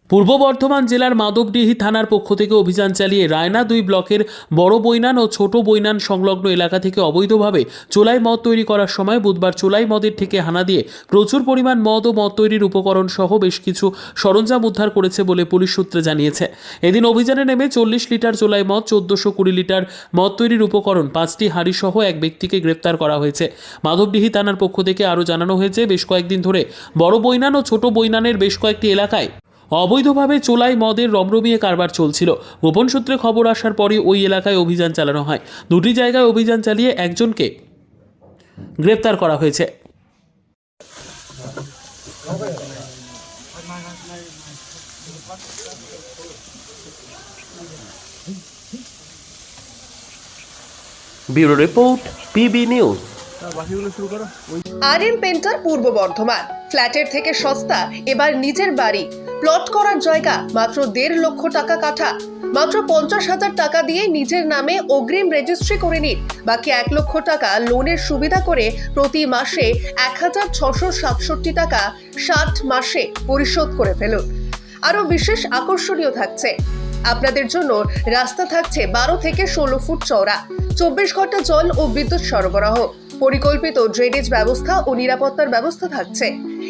পূর্ব বর্ধমান জেলার মাধবডিহি থানার পক্ষ থেকে অভিযান চালিয়ে রায়না 2 ব্লকের বড় বৈনান ও ছোট বৈনান সংলগ্ন এলাকা থেকে অবৈধভাবে চোলাই মদ তৈরি করার সময় বুধবার চোলাই মদের থেকে হানা দিয়ে প্রচুর পরিমাণ মদ ও মদ তৈরির উপকরণ সহ বেশ কিছু সরঞ্জাম উদ্ধার করেছে বলে পুলিশ সূত্রে জানিয়েছে। এদিন অভিযানে নেমে 40 লিটার চোলাই মদ, 1420 লিটার মদ তৈরির উপকরণ, 5টি হাঁড়ি সহ এক ব্যক্তিকে গ্রেপ্তার করা হয়েছে। মাধবডিহি থানার পক্ষ থেকে আরও জানানো হয়েছে, বেশ কয়েকদিন ধরে বড় বৈনান ও ছোট বৈনানের বেশ কয়েকটি এলাকায় অবৈধভাবে চোলাই মদের রমরমিয়ে কারবার চলছিল। গোপন সূত্রে খবর আসার পরই ওই এলাকায় অভিযান চালানো হয়। 2টি জায়গায় অভিযান চালিয়ে একজনকে গ্রেপ্তার করা হয়েছে। Bureau report, PB news. RM painter, পূর্ব বর্ধমান। ফ্ল্যাটের থেকে সস্তা এবার নিজের বাড়ি। প্লট করার জায়গা মাত্র 1.5 লক্ষ টাকা কাঠা। মাত্র 50,000 টাকা দিয়ে নিজের নামে অগ্রিম রেজিস্ট্রি করে নিন। বাকি 1 লক্ষ টাকা লোনের সুবিধা করে প্রতি মাসে 1,667 টাকা 60 মাসে পরিশোধ করে ফেলুন। আরও বিশেষ আকর্ষণীয় থাকছে, আপনাদের জন্য রাস্তা থাকছে 12 থেকে 16 ফুট চওড়া, 24 ঘন্টা জল ও বিদ্যুৎ সরবরাহ, পরিকল্পিত ড্রেনেজ ব্যবস্থা ও নিরাপত্তার ব্যবস্থা থাকছে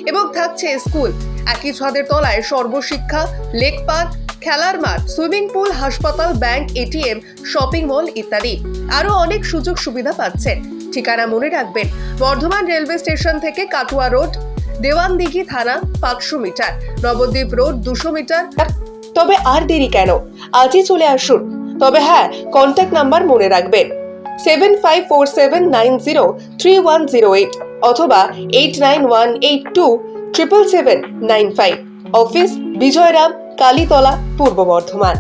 এবং থাকছে স্কুল। একই ছাদের তলায় সর্বশিক্ষা, লেক পার্ক, খেলার মাঠ, সুইমিং পুল, হাসপাতাল, ব্যাংক, এটিএম, শপিং মল ইত্যাদি আরও অনেক সুযোগ সুবিধা পাচ্ছেন। ঠিকানা মনে রাখবেন, বর্ধমান রেলওয়ে স্টেশন থেকে কাটুয়া রোড, দেওয়ানদিঘি থানা 500 মিটার, নবদ্বীপ রোড 200 মিটার। তবে আর দেরি কেন, আজই চলে আসুন। তবে হ্যাঁ, কন্ট্যাক্ট নাম্বার মনে রাখবেন 7547903108 অথবা 8918277795। অফিস বিজয়রাম, কালীতলা, পূর্ব বর্ধমান।